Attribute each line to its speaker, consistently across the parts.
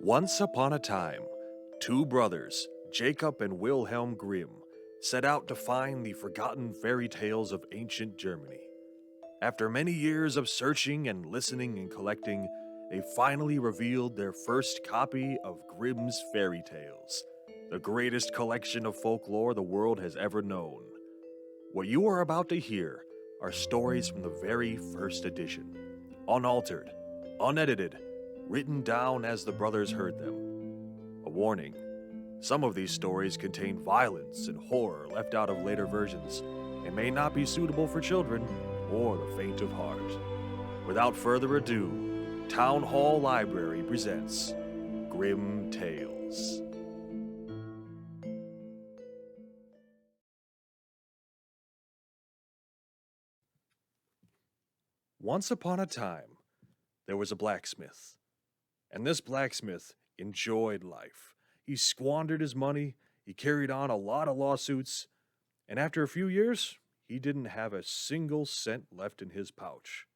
Speaker 1: Once upon a time, two brothers, Jacob and Wilhelm Grimm, set out to find the forgotten fairy tales of ancient Germany. After many years of searching and listening and collecting, they finally revealed their first copy of Grimm's Fairy Tales, the greatest collection of folklore the world has ever known. What you are about to hear are stories from the very first edition, unaltered, unedited, written down as the brothers heard them. A warning: some of these stories contain violence and horror left out of later versions and may not be suitable for children or the faint of heart. Without further ado, Town Hall Library presents Grimm Tales. Once upon a time, there was a blacksmith. And this blacksmith enjoyed life. He squandered his money, he carried on a lot of lawsuits, and after a few years, he didn't have a single cent left in his pouch.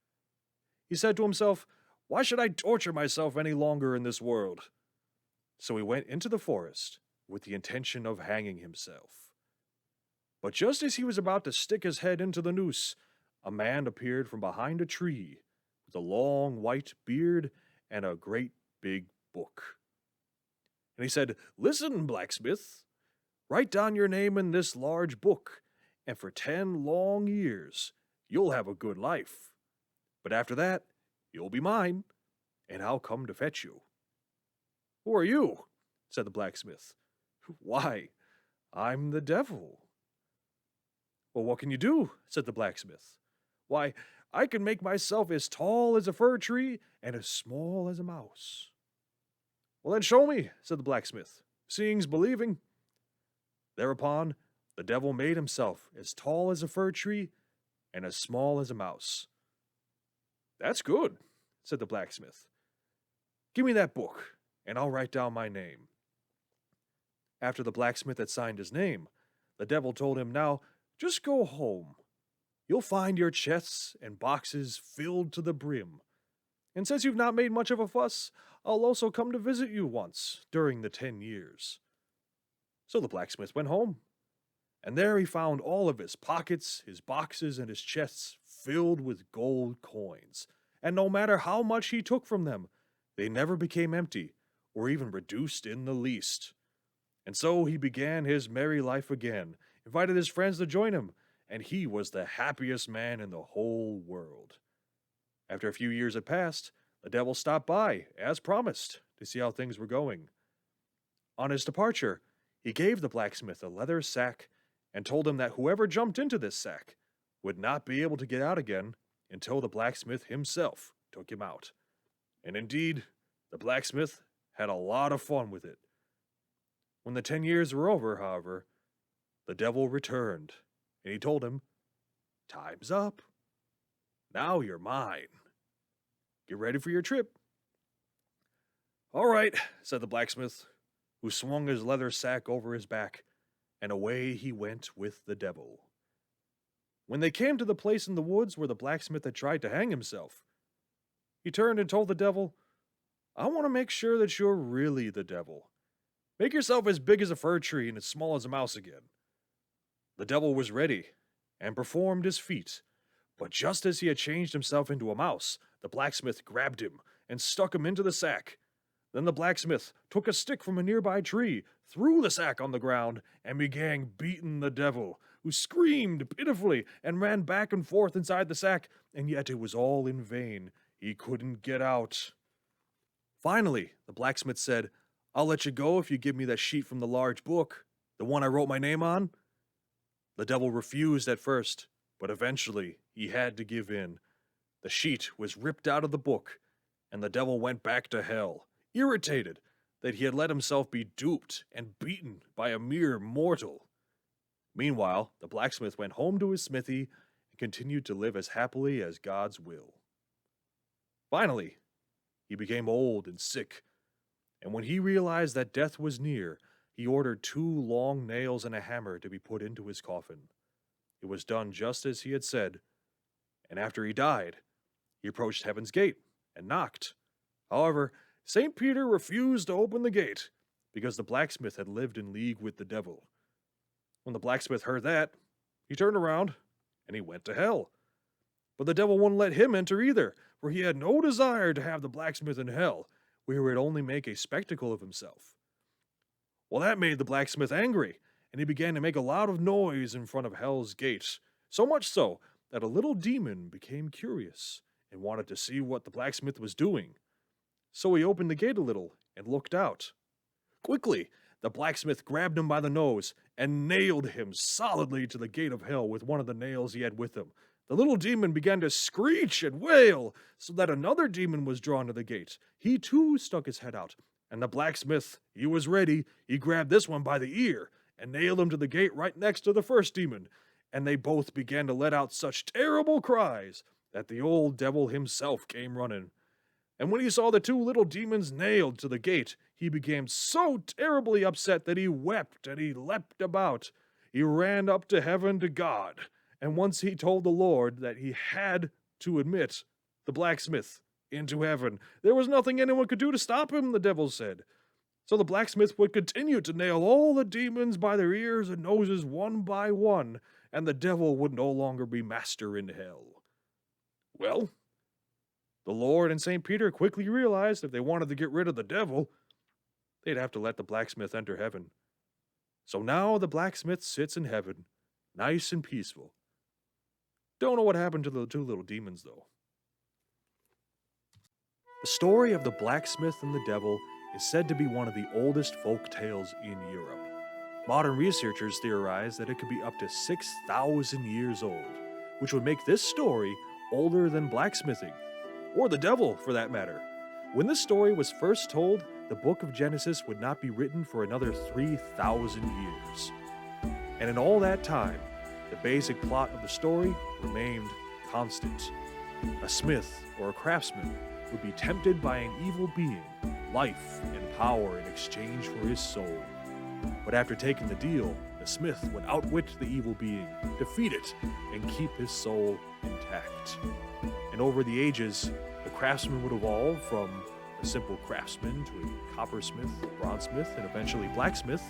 Speaker 1: He said to himself, "Why should I torture myself any longer in this world?" So he went into the forest with the intention of hanging himself. But just as he was about to stick his head into the noose, a man appeared from behind a tree with a long white beard and a great big book. And he said, "Listen, blacksmith, write down your name in this large book, and for 10 long years you'll have a good life. But after that, you'll be mine, and I'll come to fetch you." "Who are you?" said the blacksmith. "Why, I'm the devil." "Well, what can you do?" said the blacksmith. "Why, I can make myself as tall as a fir tree and as small as a mouse." "Well, then show me," said the blacksmith. "Seeing's believing." Thereupon, the devil made himself as tall as a fir tree and as small as a mouse. "That's good," said the blacksmith. "Give me that book, and I'll write down my name." After the blacksmith had signed his name, the devil told him, "Now, just go home. You'll find your chests and boxes filled to the brim. And since you've not made much of a fuss, I'll also come to visit you once during the 10 years. So the blacksmith went home, and there he found all of his pockets, his boxes, and his chests filled with gold coins. And no matter how much he took from them, they never became empty or even reduced in the least. And so he began his merry life again, invited his friends to join him, and he was the happiest man in the whole world. After a few years had passed, the devil stopped by, as promised, to see how things were going. On his departure, he gave the blacksmith a leather sack and told him that whoever jumped into this sack would not be able to get out again until the blacksmith himself took him out. And indeed, the blacksmith had a lot of fun with it. When the 10 years were over, however, the devil returned, and he told him, "Time's up. Now you're mine. Get ready for your trip." "All right," said the blacksmith, who swung his leather sack over his back, and away he went with the devil. When they came to the place in the woods where the blacksmith had tried to hang himself, he turned and told the devil, "I want to make sure that you're really the devil. Make yourself as big as a fir tree and as small as a mouse again." The devil was ready and performed his feat, but just as he had changed himself into a mouse, the blacksmith grabbed him and stuck him into the sack. Then the blacksmith took a stick from a nearby tree, threw the sack on the ground, and began beating the devil, who screamed pitifully and ran back and forth inside the sack, and yet it was all in vain. He couldn't get out. Finally, the blacksmith said, "I'll let you go if you give me that sheet from the large book, the one I wrote my name on." The devil refused at first, but eventually he had to give in. The sheet was ripped out of the book, and the devil went back to hell, irritated that he had let himself be duped and beaten by a mere mortal. Meanwhile, the blacksmith went home to his smithy and continued to live as happily as God's will. Finally, he became old and sick, and when he realized that death was near, he ordered 2 long nails and a hammer to be put into his coffin. It was done just as he had said, and after he died, he approached heaven's gate and knocked. However, St. Peter refused to open the gate because the blacksmith had lived in league with the devil. When the blacksmith heard that, he turned around and he went to hell. But the devil wouldn't let him enter either, for he had no desire to have the blacksmith in hell, where he would only make a spectacle of himself. Well, that made the blacksmith angry, and he began to make a lot of noise in front of hell's gate, so much so that a little demon became curious and wanted to see what the blacksmith was doing. So he opened the gate a little and looked out. Quickly, the blacksmith grabbed him by the nose and nailed him solidly to the gate of hell with one of the nails he had with him. The little demon began to screech and wail, so that another demon was drawn to the gate. He too stuck his head out, and the blacksmith, he was ready. He grabbed this one by the ear and nailed him to the gate right next to the first demon, and they both began to let out such terrible cries that the old devil himself came running. And when he saw the two little demons nailed to the gate, he became so terribly upset that he wept and he leapt about. He ran up to heaven to God, and once he told the Lord that he had to admit the blacksmith into heaven. There was nothing anyone could do to stop him, the devil said. So the blacksmith would continue to nail all the demons by their ears and noses one by one, and the devil would no longer be master in hell. Well, the Lord and St. Peter quickly realized if they wanted to get rid of the devil, they'd have to let the blacksmith enter heaven. So now the blacksmith sits in heaven, nice and peaceful. Don't know what happened to the two little demons, though. The story of the blacksmith and the devil is said to be one of the oldest folk tales in Europe. Modern researchers theorize that it could be up to 6,000 years old, which would make this story older than blacksmithing, or the devil for that matter. When this story was first told, the book of Genesis would not be written for another 3,000 years. And in all that time, the basic plot of the story remained constant. A smith or a craftsman would be tempted by an evil being, life and power in exchange for his soul. But after taking the deal, the smith would outwit the evil being, defeat it, and keep his soul intact. And over the ages, the craftsman would evolve from a simple craftsman to a coppersmith, bronzesmith, and eventually blacksmith.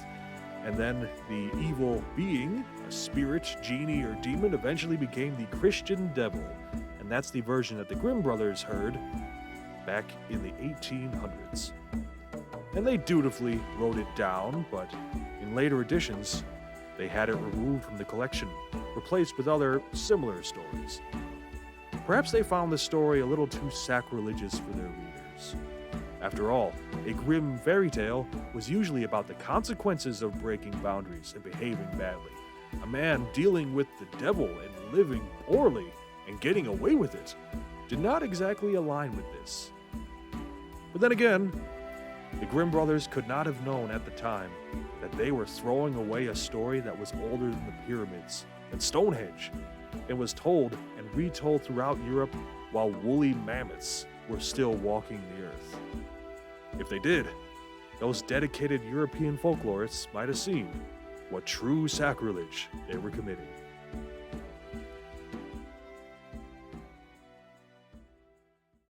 Speaker 1: And then the evil being, a spirit, genie, or demon, eventually became the Christian devil. And that's the version that the Grimm brothers heard back in the 1800s. And they dutifully wrote it down, but in later editions, they had it removed from the collection, replaced with other similar stories. Perhaps they found the story a little too sacrilegious for their readers. After all, a grim fairy tale was usually about the consequences of breaking boundaries and behaving badly. A man dealing with the devil and living poorly and getting away with it did not exactly align with this. But then again, the Grimm brothers could not have known at the time that they were throwing away a story that was older than the pyramids and Stonehenge, and was told and retold throughout Europe while woolly mammoths were still walking the earth. If they did, those dedicated European folklorists might have seen what true sacrilege they were committing.